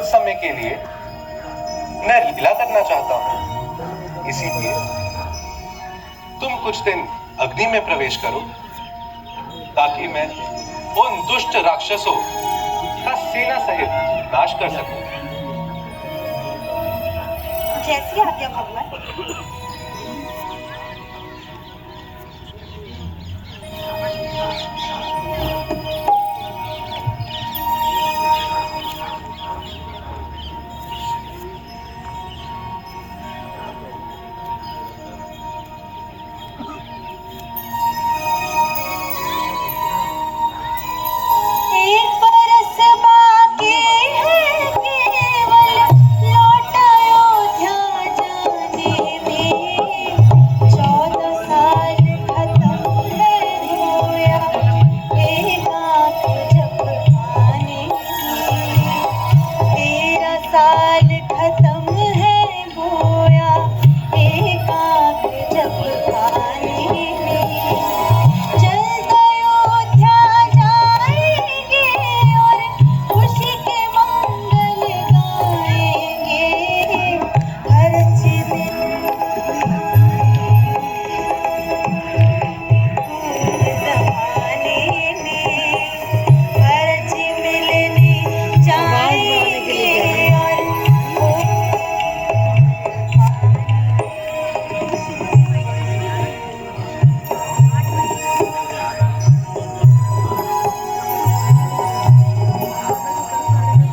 कुछ समय के लिए मैं लीला करना चाहता हूं। इसीलिए तुम कुछ दिन अग्नि में प्रवेश करो ताकि मैं उन दुष्ट राक्षसों का सेना सहित नाश कर सकूं। जैसी आज्ञा भगवान।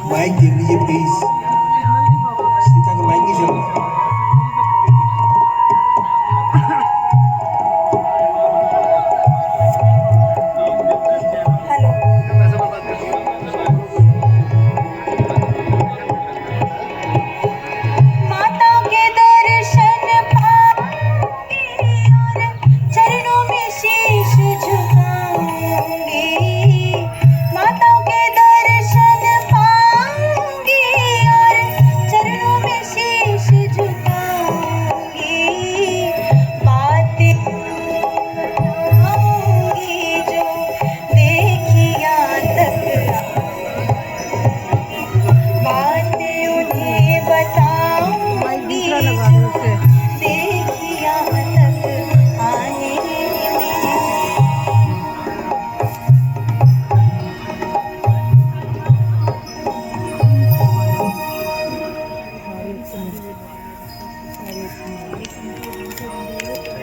माइक देख लीजिए प्लीज। सीता का माइक नहीं चल रहा।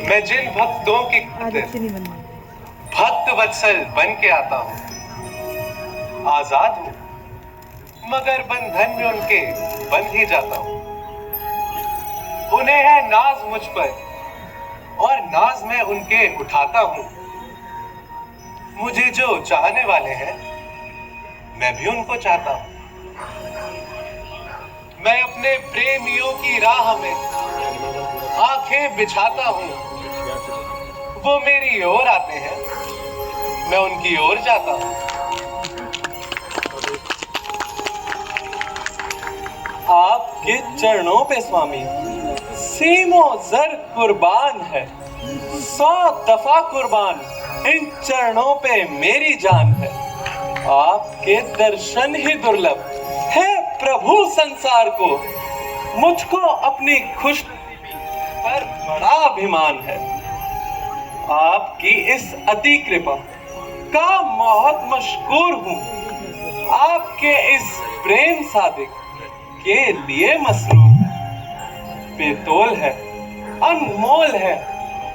मैं जिन भक्तों के भक्त वत्सल बन के आता हूं, आजाद हूं, मगर बंधन में उनके बंध ही जाता हूं। उन्हें है नाज मुझ पर और नाज मैं उनके उठाता हूं। मुझे जो चाहने वाले हैं मैं भी उनको चाहता हूं। मैं अपने प्रेमियों की राह में आंखें बिछाता हूं। वो मेरी ओर आते हैं, मैं उनकी ओर जाता हूं। आपके चरणों पे स्वामी सीमो जर कुर्बान है, 100 दफा कुर्बान इन चरणों पे मेरी जान है। आपके दर्शन ही दुर्लभ है प्रभु संसार को, मुझको अपनी खुश पर बड़ा अभिमान है। आपकी इस अति कृपा का बहुत मशकूर हूँ। आपके इस प्रेम सादिक के लिए मसरूर है। बेतोल है, अनमोल है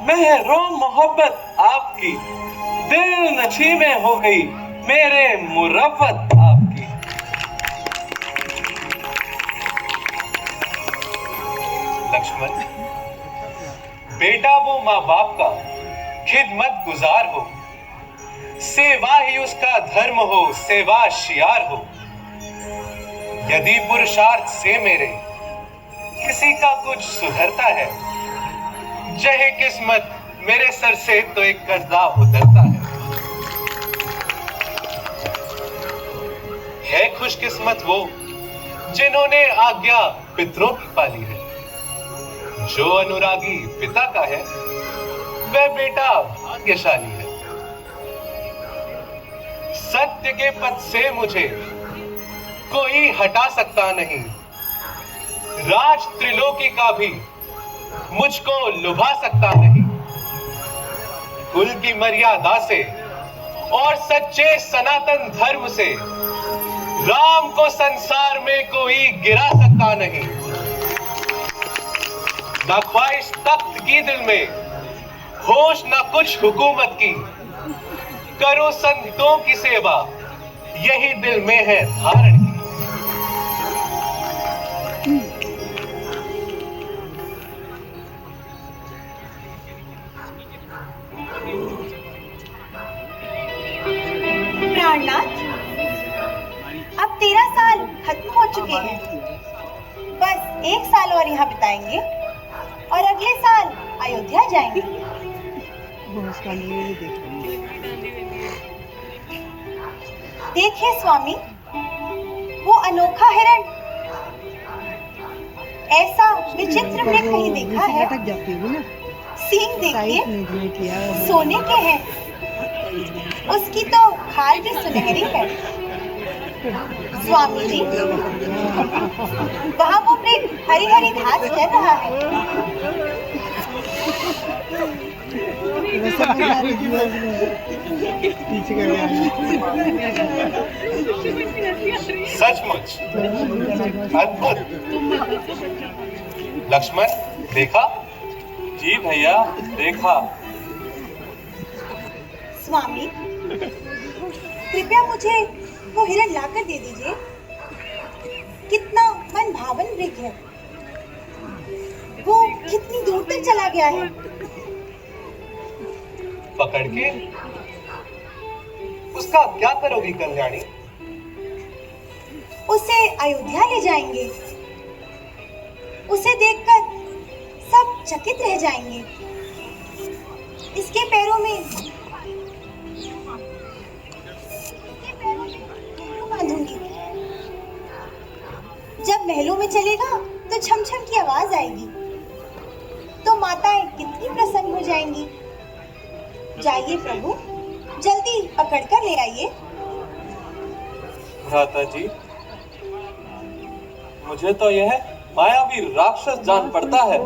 महरों मोहब्बत आपकी, दिल नशी में हो गई मेरे मुरव्वत आपकी। लक्ष्मण, बेटा वो माँ बाप का खिदमत गुजार हो, सेवा ही उसका धर्म हो, सेवा शियार हो। यदि पुरुषार्थ से मेरे किसी का कुछ सुधरता है, जहे किस्मत मेरे सर से तो एक कर्जा उतरता है खुशकिस्मत वो जिन्होंने आज्ञा पितरों की पाली है। जो अनुरागी पिता का है वह बेटा भाग्यशाली है। सत्य के पथ से मुझे कोई हटा सकता नहीं। राज त्रिलोकी का भी मुझको लुभा सकता नहीं। कुल की मर्यादा से और सच्चे सनातन धर्म से राम को संसार में कोई गिरा सकता नहीं। ना ख्वाहिश तख्त की दिल में, होश ना कुछ हुकूमत की। करो संतों की सेवा, यही दिल में है धारण की। प्राणनाथ, अब 13 साल खत्म हो चुके हैं। बस 1 साल और यहाँ बिताएंगे और अगले साल अयोध्या जाएंगे। देखिए स्वामी, वो अनोखा हिरण, ऐसा विचित्र मैंने कहीं देखा है। सींग देखिए, सोने के हैं। उसकी तो खाल भी सुनहरी है। स्वामी जी, वहाँ वो मृग हरी हरी घास चल रहा है। सचमुच अद्भुत। लक्ष्मण, देखा? जी भैया, देखा। स्वामी, कृपया मुझे वो हिरण लाकर दे दीजिए। कितना मन भावन मृग है। वो कितनी दूर तक चला गया है। पकड़ के उसका क्या करोगी कल्याणी? उसे अयोध्या ले जाएंगे। उसे देखकर सब चकित रह जाएंगे। इसके पैरों में बांधूंगी। जब महलों में चलेगा तो छम-छम की आवाज आएगी, तो माताएं कितनी प्रसन्न हो जाएंगी। जाइए प्रभु, जल्दी पकड़कर ले आइए। भ्राता जी, मुझे तो यह मायावी राक्षस जान पड़ता है।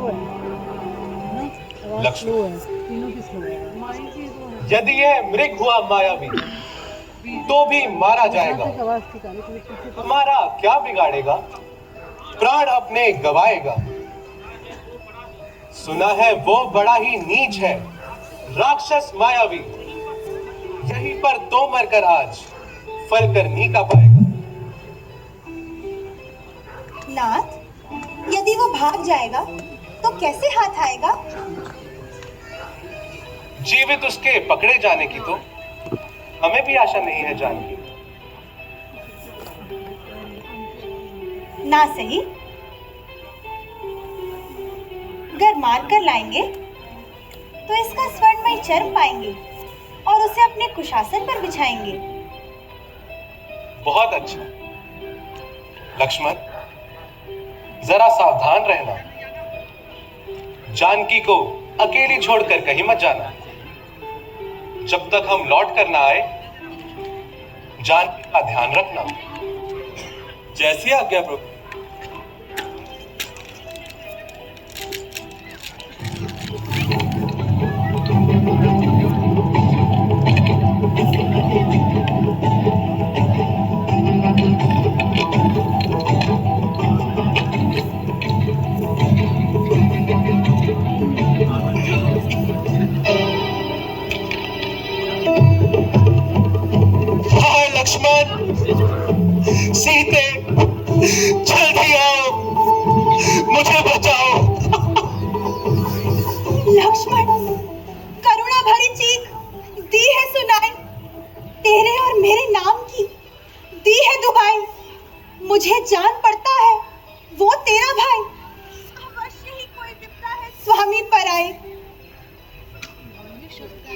लक्ष्मण, यदि यह मृग हुआ मायावी तो भी मारा जाएगा। हमारा क्या बिगाड़ेगा? प्राण अपने गवाएगा। सुना है वो बड़ा ही नीच है, राक्षस मायावी। यहीं पर तो मरकर आज फल करनी का पाएगा। नाथ, यदि वो भाग जाएगा तो कैसे हाथ आएगा? जीवित उसके पकड़े जाने की तो हमें भी आशा नहीं है जानकी। ना सही, अगर मार कर लाएंगे तो इसका स्वर्णमय चर्म पाएंगे और उसे अपने कुशासन पर बिछाएंगे। बहुत अच्छा। लक्ष्मण, जरा सावधान रहना। जानकी को अकेली छोड़कर कहीं मत जाना। जब तक हम लौट कर ना आए, जानकी का ध्यान रखना। जैसी आज्ञा प्रभु। लक्ष्मण, सीते, जल्दी आओ, मुझे बचाओ। लक्ष्मण, करुणा भरी चीख दी है सुनाई। तेरे और मेरे नाम की दी है दुहाई। मुझे जान पड़ता है वो तेरा भाई। अवश्य ही कोई विपदा है स्वामी पर आए।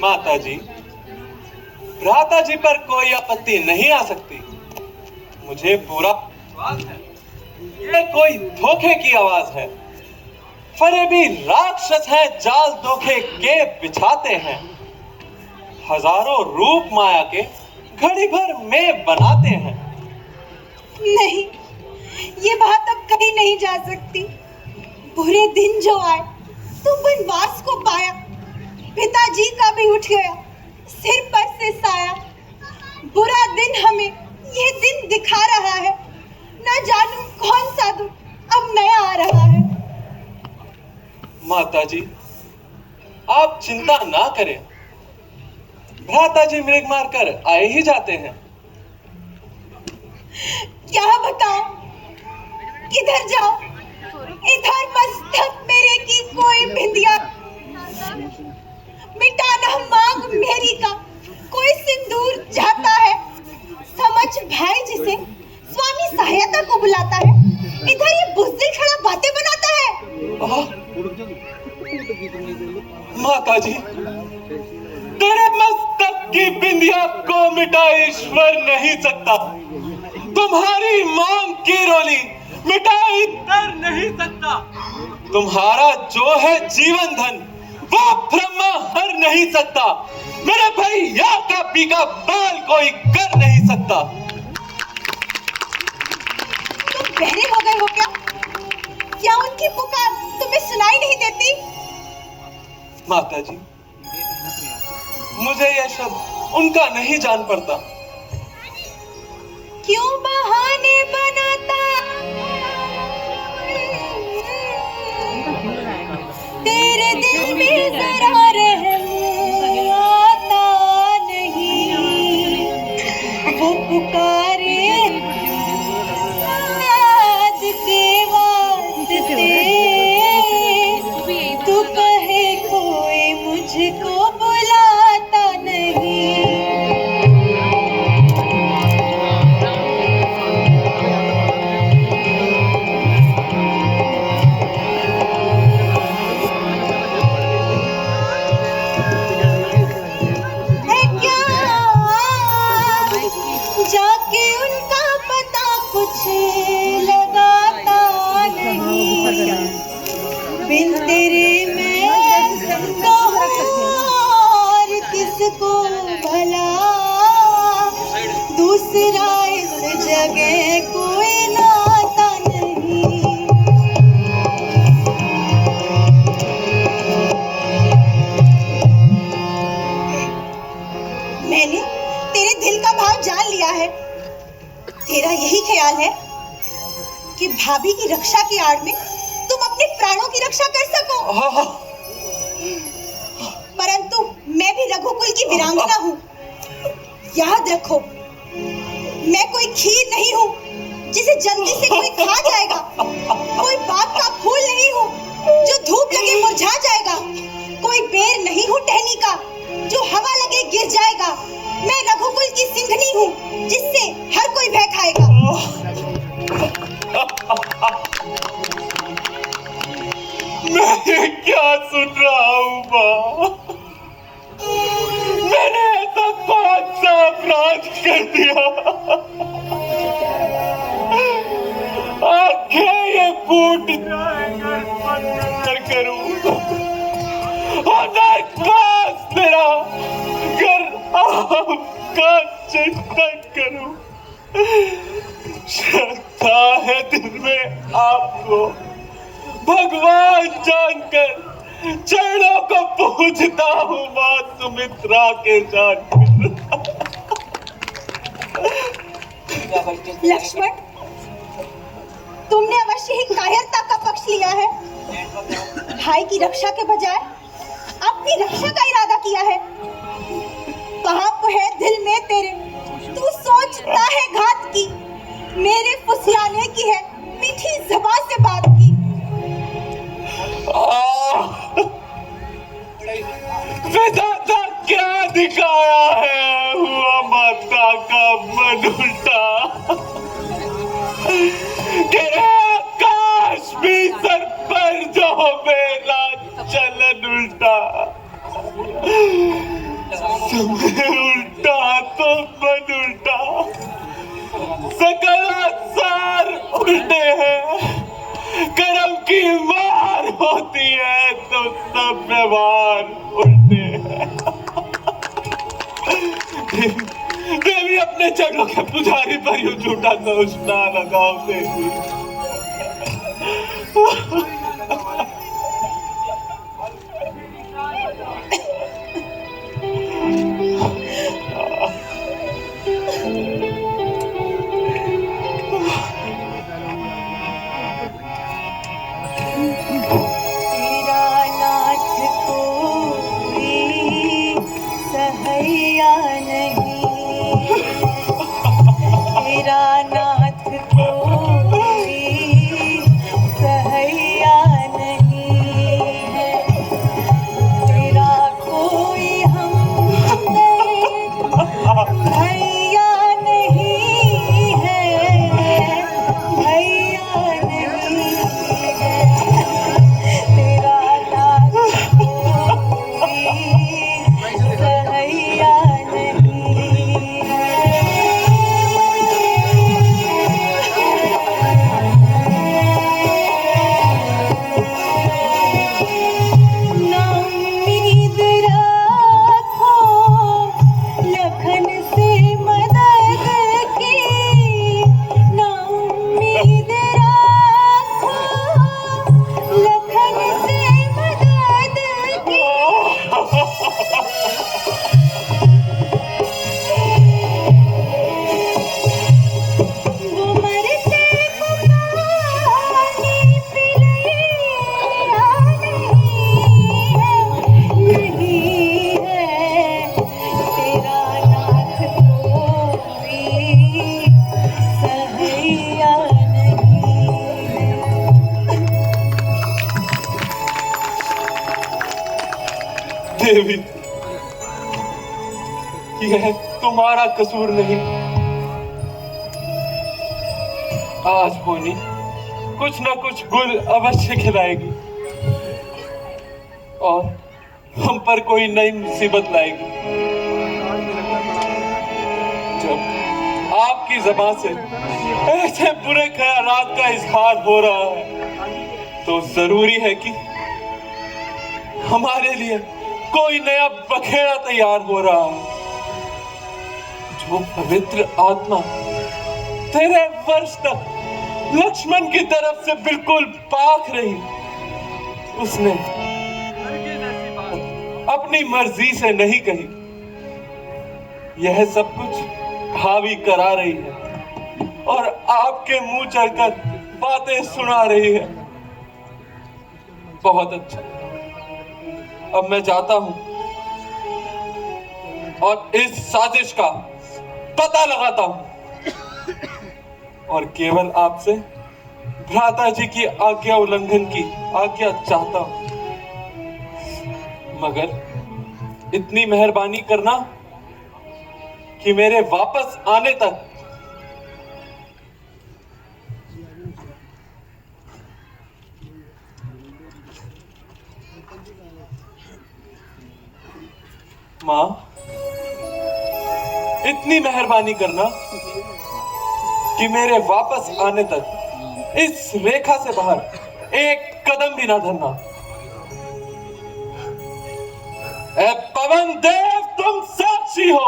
माता जी, भ्राता जी पर कोई आपत्ति नहीं आ सकती। मुझे पूरा विश्वास है ये कोई धोखे की आवाज है। फरेबी राक्षस है, जाल धोखे के बिछाते हैं। हजारों रूप माया के घड़ी भर में बनाते हैं। नहीं, ये बात अब कहीं नहीं जा सकती। बुरे दिन जो आए तो वनवास को पाया, पिताजी का भी उठ गया सिर पर से साया। बुरा दिन हमें ये दिन दिखा रहा है, ना जानू कौन सा दुख अब नया आ रहा है। माता जी, आप चिंता ना करें, भ्राता जी मृग मारकर आए ही जाते हैं। क्या बताओ, किधर जाओ? इधर मस्तक मेरे की कोई बिंदिया, मिटाना मांग मेरी का कोई सिंदूर जाता है। समझ भाई जिसे स्वामी सहायता को बुलाता है, इधर ये बुज़दिल खड़ा बातें बनाता है। माता जी, तेरे मस्तक की बिंदिया को मिटा ईश्वर नहीं सकता, तुम्हारी मांग की रोली मिटाई कर नहीं सकता। तुम्हारा जो है जीवन धन वो ब्रह्मा हर नहीं सकता, मेरे भैया का पीका बाल कोई कर नहीं सकता। तुम बहरे हो गए हो क्या? क्या उनकी पुकार तुम्हें सुनाई नहीं देती? माता जी, मुझे यह शब्द उनका नहीं जान पड़ता। क्यों बहाने बनाता तेरे दिल में जरा रहम आता नहीं, वो पुकारे याद के वास्ते, तू कहे कोई मुझको बुलाता नहीं। जाके उनका पता कुछ लगाता नहीं, बिन तेरे मैं कहूँ और किसको भला, दूसरा इस जगह कोई नाता नहीं। मैंने तेरे दिल का भाव जान लिया है। तेरा यही ख्याल है कि भाभी की रक्षा की आड़ में तुम अपने प्राणों की रक्षा कर सको। परंतु मैं भी रघुकुल की वीरांगना हूँ। याद रखो, मैं कोई खीर नहीं हूँ जिसे जल्दी से कोई खा जाएगा, कोई बाग का फूल नहीं हूँ जो धूप लगे मुरझा जाएगा, कोई बेर नहीं हूँ टहनी का जो हवा लगे गिर जाएगा। मैं रघुकुल की सिंघनी हूँ जिससे हर कोई भय खाएगा। मैं क्या सुन रहा हूँ माँ? मैंने ऐसा कौन सा अपराध कर दिया? आंखें ये फूट जाएगा करूँ और नरकास मेरा कर आपका चिंतन करूं। श्रद्धा है दिल में आपको भगवान जानकर, चरणों को पूजता हूँ माँ सुमित्रा के जानकर। लक्ष्मण, तुमने अवश्य ही कायरता का पक्ष लिया है। भाई की रक्षा के बजाय अपनी रक्षा का इरादा किया है। पाप है दिल में तेरे, तू सोचता है घात की, मेरे फुसलाने की है मीठी ज़बान से बात की। विधाता क्या दिखाया है, हुआ माता का मन उल्टा, गिरे आकाश भी सर पर जो मेरा चलन उल्टा, समय उल्टा तो मन उल्टा, सकल आसार उल्टे हैं, कर्म की मार होती है तो सब व्यवहार उल्टे हैं। देवी अपने चरणों के पुजारी पर यूं झूठा दोष ना लगाओ देवी। तेरा नाथ कोई सहैया नहीं, तेरा नाथ कोई सहैया नहीं है, तेरा कोई भैया नहीं है, भैया नहीं है, तेरा नाथ कोई सहैया नहीं है। ना उम्मीद रखो लखन से मदद की, ना उम्मीद रखो लखन से मदद की। वो मरते को पानी पिलैया नहीं है, तेरा नाथ कोई सहैया नहीं है। देवी, यह तुम्हारा कसूर नहीं। आज होनी कुछ न कुछ गुल अवश्य खिलाएगी और हम पर कोई नई मुसीबत लाएगी। जब आपकी ज़बान से ऐसे बुरे ख्यालात का इजहार हो रहा है तो जरूरी है कि हमारे लिए कोई नया बखेड़ा तैयार हो रहा है। जो पवित्र आत्मा तेरे वर्ष तक लक्ष्मण की तरफ से बिल्कुल पाक रही, उसने अपनी मर्जी से नहीं कही। यह सब कुछ भाभी करा रही है और आपके मुंह चढ़कर बातें सुना रही है। बहुत अच्छा, अब मैं जाता हूं और इस साजिश का पता लगाता हूं और केवल आपसे भ्राता जी की आज्ञा उल्लंघन की आज्ञा चाहता हूं। मगर इतनी मेहरबानी करना कि मेरे वापस आने तक माँ, इतनी मेहरबानी करना कि मेरे वापस आने तक इस रेखा से बाहर एक कदम भी ना धरना। ए पवन देव, तुम साक्षी हो।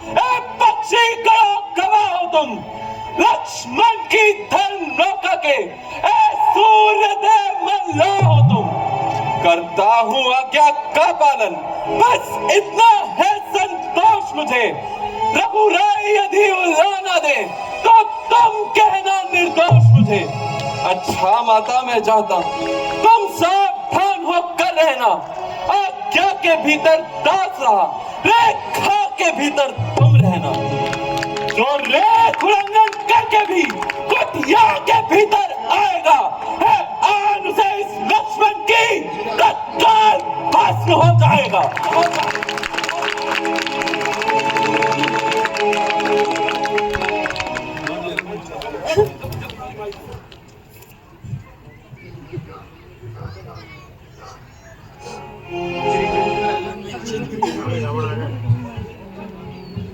ए पक्षी को गवाह हो तुम। लक्ष्मण की धर्म नौका के ए सूर्य देव मल्ला हो तुम। करता हूं आज्ञा का पालन, बस इतना है संतोष मुझे। रघुराई यदि उल्लाना दे तो तुम कहना निर्दोष मुझे। अच्छा माता, मैं जाता हूं, तुम सावधान होकर रहना। आज्ञा के भीतर दास रहा, रेखा के भीतर तुम रहना। जो रेख उल्लंघन करके भी कुटिया के भीतर आएगा है आन उसे इस लक्ष्मण की तत्काल भस्म हो जाएगा।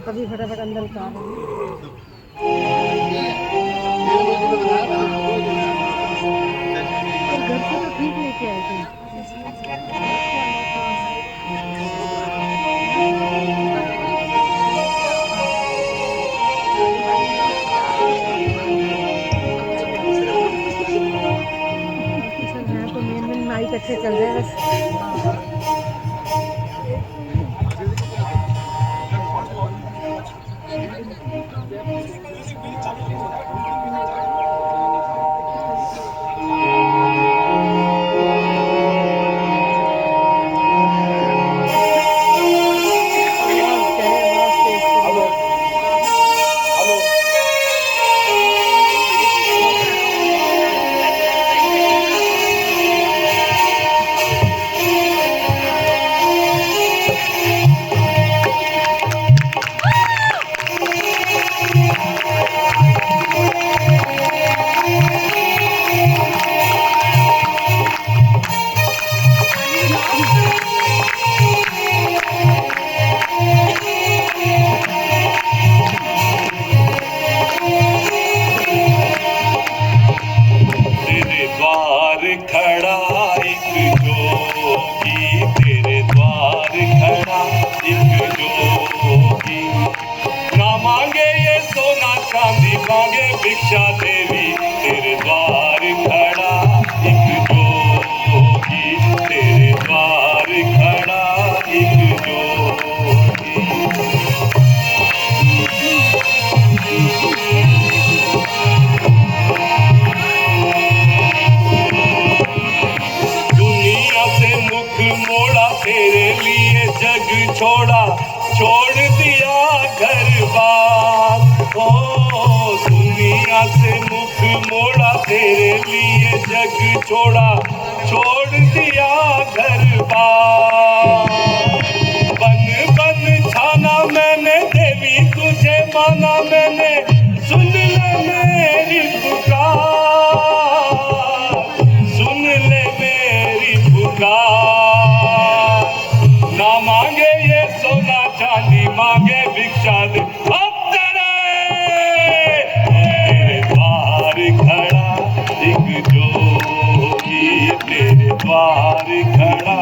कभी फटाफट अंदर उतार घर से तो ठीक लेके आए थे। पीछे चल जाएगा। मांगे भिक्षा देवी तेरे द्वार खड़ा एक जोगी, तेरे द्वार खड़ा एक जोगी। दुनिया से मुख मोड़ा तेरे लिए जग छोड़ा, छोड़ दिया घर बार। दुनिया से मुख मोड़ा तेरे लिए जग छोड़ा, छोड़ दिया घर बार। बन बन छाना मैंने देवी तुझे माना मैंने, सुन ले मेरी पुकार, सुन ले मेरी पुकार। ना मांगे ये सोना चांदी मांगे भिक्षा दे, द्वार खड़ा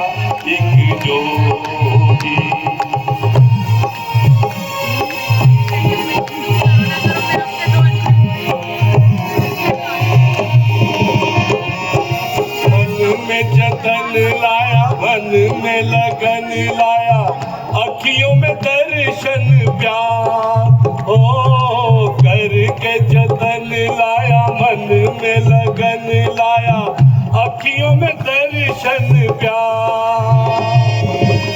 एक जोगी। मन में जतन लाया, मन में लगन लाया, अखियों में दर्शन प्यार। ओ करके जतन लाया, मन में लगन लाया, अखियों में दर्शन प्यार।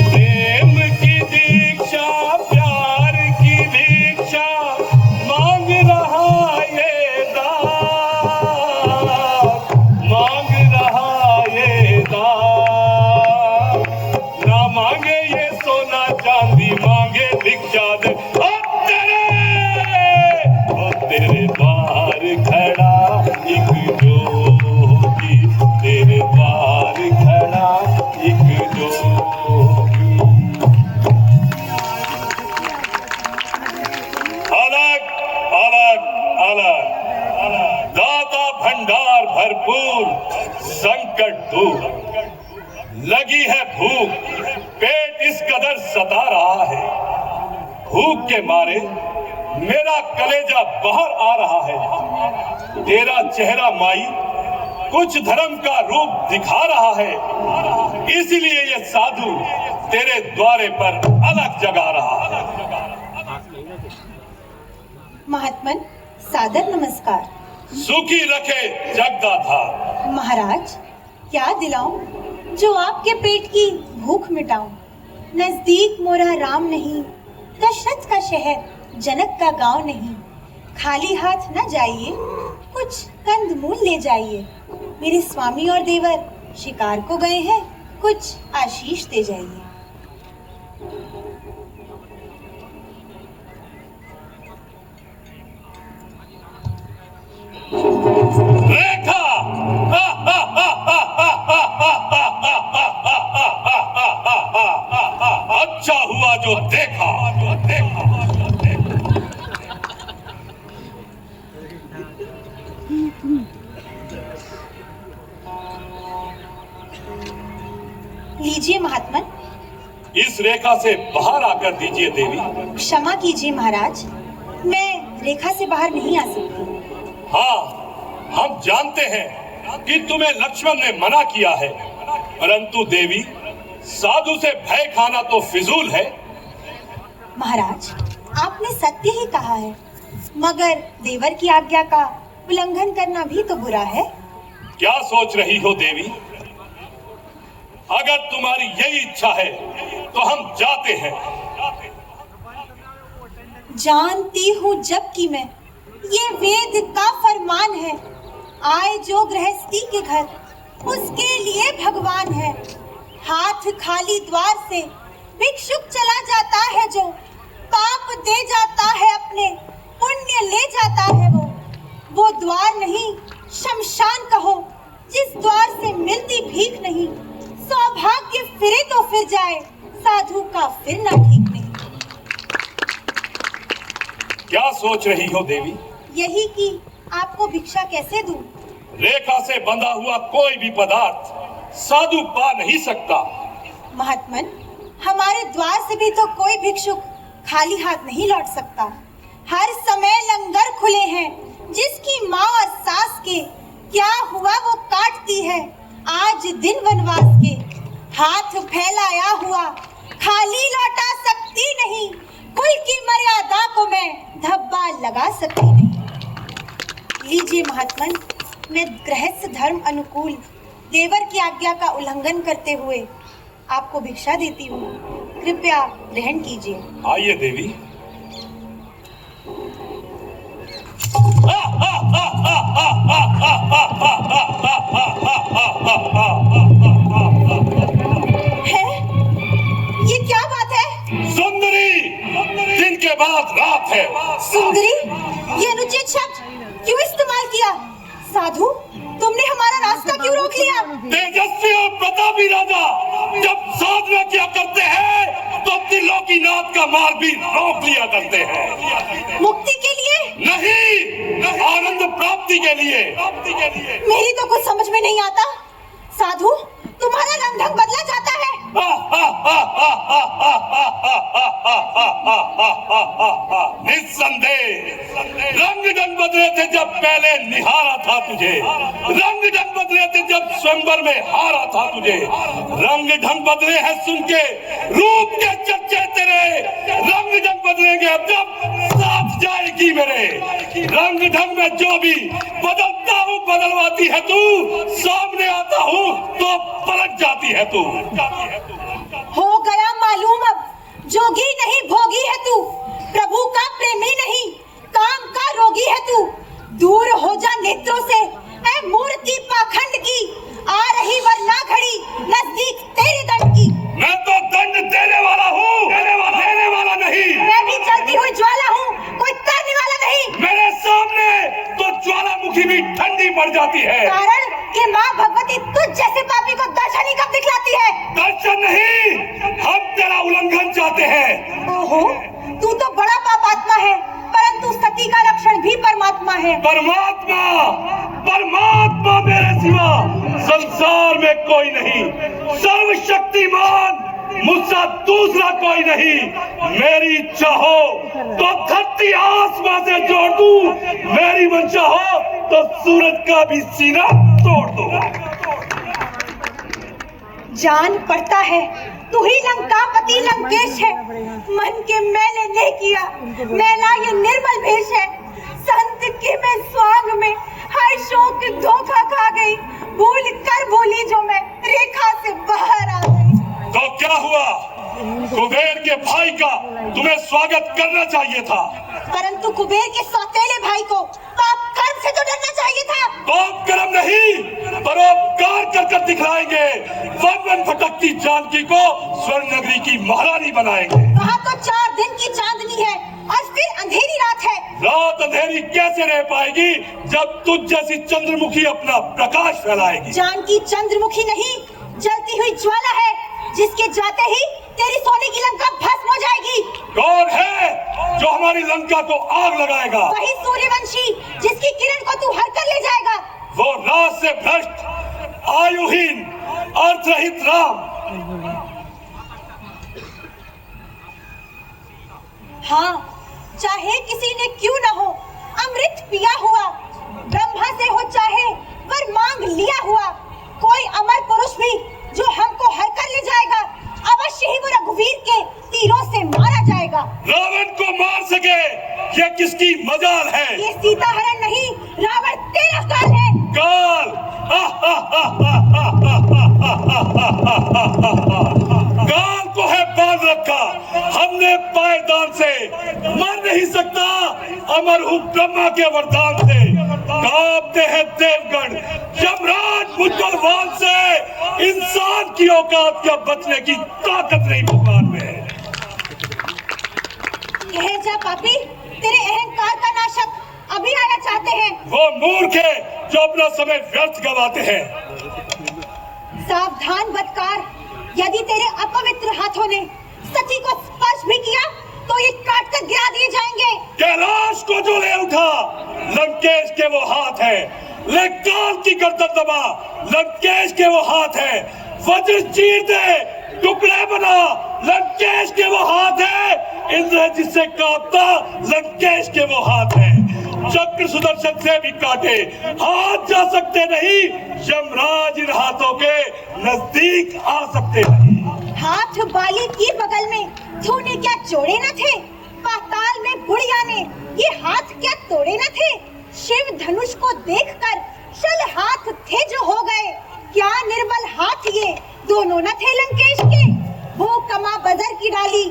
प्रेम की दीक्षा प्यार की दीक्षा मांग रहा ये दान, मांग रहा ये दान। ना मांगे ये सोना चांदी मांगे भिक्षा दे, तेरे द्वार खड़ा एक जोगी, तेरे द्वार खड़ा एक जोगी। अलग अलग अलग दाता भंडार भरपूर, संकट दूर। लगी है भूख, पेट इस कदर सता रहा है, भूख के मारे मेरा कलेजा बाहर आ रहा है। तेरा चेहरा माई कुछ धर्म का रूप दिखा रहा है, इसलिए ये साधु तेरे द्वारे पर अलग जगा रहा है। महात्मन सादर नमस्कार। सुखी रखे जगदाधा। महाराज क्या दिलाऊं जो आपके पेट की भूख मिटाऊं। नजदीक मोरा राम नहीं, दशरथ का शहर जनक का गांव नहीं। खाली हाथ न जाइए, कुछ कंद मूल ले जाइए। मेरे स्वामी और देवर शिकार को गए हैं, कुछ आशीष दे जाइए। रेखा अच्छा हुआ जो देखा, जो देखा। लीजिए महात्मन। इस रेखा से बाहर आकर दीजिए देवी। क्षमा कीजिए महाराज, मैं रेखा से बाहर नहीं आ सकती। हाँ, हम जानते हैं कि तुम्हें लक्ष्मण ने मना किया है, परंतु देवी, साधु से भय खाना तो फिजूल है। महाराज, आपने सत्य ही कहा है, मगर देवर की आज्ञा का उल्लंघन करना भी तो बुरा है। क्या सोच रही हो देवी? अगर तुम्हारी यही इच्छा है तो हम जाते हैं। जानती हूँ जबकि मैं, ये वेद का फरमान है, आए जो गृहस्थी के घर उसके लिए भगवान है। हाथ खाली द्वार से भिक्षुक चला जाता है जो, पाप दे जाता है अपने, पुण्य ले जाता है वो द्वार नहीं शमशान कहो, जिस द्वार से मिलती भीख नहीं। सौभाग्य फिरे तो फिर जाए, साधु का फिरना ठीक नहीं। क्या सोच रही हो देवी? यही कि आपको भिक्षा कैसे दूं? रेखा से बंधा हुआ कोई भी पदार्थ साधु पा नहीं सकता। महात्मन, हमारे द्वार से भी तो कोई भिक्षुक खाली हाथ नहीं लौट सकता। हर समय लंगर खुले हैं, जिसकी माँ और सास के क्या हुआ वो काटती है। आज दिन वनवास के, हाथ फैलाया हुआ खाली लौटा सकती नहीं। कुल की मर्यादा को मैं धब्बा लगा सकती नहीं। लीजिए महात्मन, मैं गृहस्थ धर्म अनुकूल देवर की आज्ञा का उल्लंघन करते हुए आपको भिक्षा देती हूँ, कृपया ग्रहण कीजिए। आइए देवी। है? ये क्या बात है? सुंदरी, दिन के बाद रात है। सुंदरी? ये अनुचित शब्द क्यों इस्तेमाल किया? साधु, तुमने हमारा रास्ता क्यों रोक लिया? तेजस्वी और प्रतापी राजा जब साधना किया करते हैं तो त्रिलोकीनाथ का मार्ग भी रोक लिया करते हैं। मुक्ति के लिए? नहीं, आनंद प्राप्ति के लिए। मेरी तो कुछ समझ में नहीं आता। साधु, तुम्हारा रंग ढंग बदला जाता है। निस्संदेह रंग ढंग बदले थे जब पहले निहारा था तुझे, रंग ढंग बदले थे जब स्वयंवर में हारा था तुझे, रंग ढंग बदले हैं सुन के रूप के चर्चे तेरे, रंग ढंग बदलेंगे अब जब साथ जाएगी मेरे। रंग ढंग में जो भी बदलता हूँ बदलवाती है तू, सामने आता हूँ तो पलट जाती है तू। हो गया मालूम अब, जोगी नहीं भोगी है तू, प्रभु का प्रेमी नहीं काम का रोगी है तू। दूर हो जा नेत्रों से ऐ मूर्ति पाखंड की, आ रही वरना घड़ी नजदीक तेरे दंड की। मैं तो दंड देने वाला हूँ, देने वाला नहीं। मैं भी जलती हुई ज्वाला हूँ, कोई तरने वाला नहीं। मेरे सामने तो ज्वालामुखी भी ठंडी पड़ जाती है। कारण कि माँ भगवती तुझ जैसे पापी को दर्शन ही कब दिखलाती है? दर्शन नहीं, हम तेरा उल्लंघन चाहते हैं। ओहो, तू तो बड़ा पापात्मा है, परंतु सती का लक्षण भी परमात्मा है। परमात्मा, परमात्मा मेरे सिवा संसार में कोई नहीं, सर्वशक्तिमान मुझसे दूसरा कोई नहीं। मेरी इच्छा हो तो धरती आसमां से जोड़ दूं, मेरी मंशा हो तो सूरज का भी सीना तोड़ दूं। जान पड़ता है तू ही लंकापति लंकेश है। मन के मैंने नहीं किया, मैला ये निर्मल भेष है। संत के मैं स्वांग में हर शोक धोखा खा गई, भूल कर भूली जो मैं रेखा से बाहर आ गई। तो क्या हुआ? कुबेर के भाई का तुम्हें स्वागत करना चाहिए था, परंतु कुबेर के सौतेले भाई को पाप कर्म से तो डरना चाहिए था। पाप कर्म नहीं, परोपकार कर कर दिखलाएंगे। वन वन भटकती जानकी को स्वर्ण नगरी की महारानी बनाएंगे। वहाँ तो 4 दिन की चांदनी है और फिर अंधेरी रात है। रात अंधेरी कैसे रह पाएगी जब तुझ जैसी चंद्रमुखी अपना प्रकाश फैलाएगी। जानकी चंद्रमुखी नहीं, जलती हुई ज्वाला है, जिसके जाते ही तेरी सोने की लंका भस्म हो जाएगी। कौन है जो हमारी लंका को आग लगाएगा? वही सूर्यवंशी जिसकी किरण को तू हर कर ले जाएगा। वो रात से भ्रष्ट, आयुहीन, अर्थरहित राम। हाँ, चाहे किसी ने क्यों न हो अमृत पिया हुआ, ब्रह्मा से हो चाहे वर मांग लिया हुआ, कोई अमर पुरुष भी जो इसकी मजाल है। ये सीता हरण नहीं, रावण तेरा काल है। काल काल को है बांध रखा हमने पायदान से, मर नहीं सकता अमर हूँ ब्रह्मा के वरदान से। कांपते हैं देवगण यमराज मुझ बलवान से, इंसान की औकात क्या बचने की ताकत नहीं भगवान में। कह जा पापी, तेरे अहंकार का नाशक अभी आना चाहते हैं। वो मूर्ख है जो अपना समय व्यर्थ गवाते हैं। सावधान बदकार, यदि तेरे अपवित्र हाथों ने सती को स्पर्श भी किया तो ये काट कर गिरा दिए जाएंगे। कैलाश को जो ले उठा लंकेश के वो हाथ है, ले काल की गर्दन दबा लंकेश के वो हाथ है। वज्र चीर दे टुकड़े बना लंकेश के वो हाथ है। इंद्र जिससे कांपता लंकेश के वो हाथ है। चक्र सुदर्शन से भी काटे हाथ जा सकते नहीं, यमराज इन हाथों के नजदीक आ सकते नहीं। हाथ बाली की बगल में तूने क्या जोड़े न थे? पाताल में बुढ़िया ने ये हाथ क्या तोड़े न थे? शिव धनुष को देखकर चल हाथ थे जो हो गए, क्या निर्बल हाथ ये दोनों न थे लंकेश के। वो कमा बजर की डाली,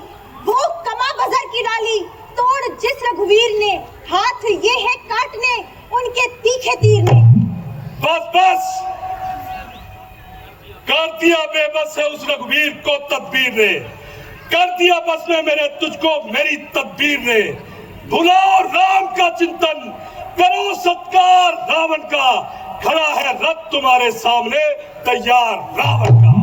वो कमा बजर की डाली, तोड़ जिस रघुवीर ने, हाथ ये है काटने उनके तीखे तीर ने। बस बस कर दिया बेबस है उस रघुवीर को तदबीर ने, कर दिया बस में मेरे तुझको मेरी तदबीर ने। भुलाओ राम का चिंतन, करो सत्कार रावण का, खड़ा है रथ तुम्हारे सामने तैयार रावण का।